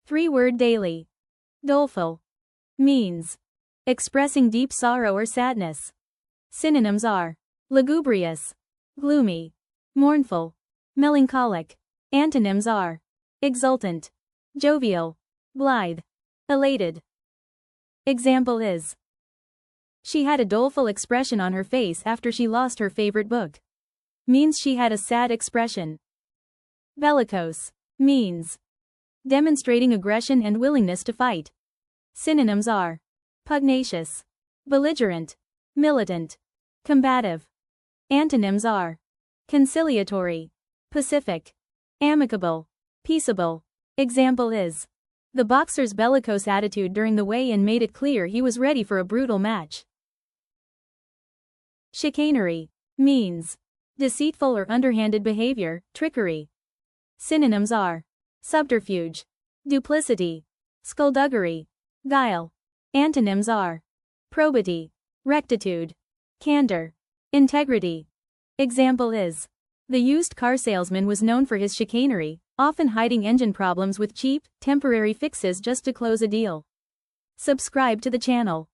3-word daily. Doleful means expressing deep sorrow or sadness. Synonyms are lugubrious, gloomy, mournful, melancholic. Antonyms are exultant, jovial, blithe, elated. Example is: she had a doleful expression on her face after she lost her favorite book. Means she had a sad expression. Bellicose means demonstrating aggression and willingness to fight. Synonyms are pugnacious, belligerent, militant, combative. Antonyms are conciliatory, pacific, amicable, peaceable. Example is: the boxer's bellicose attitude during the weigh-in made it clear he was ready for a brutal match. Chicanery means deceitful or underhanded behavior, trickery. Synonyms are subterfuge, duplicity, skullduggery, guile. Antonyms are probity, rectitude, candor, integrity. Example is: the used car salesman was known for his chicanery, often hiding engine problems with cheap, temporary fixes just to close a deal. Subscribe to the channel.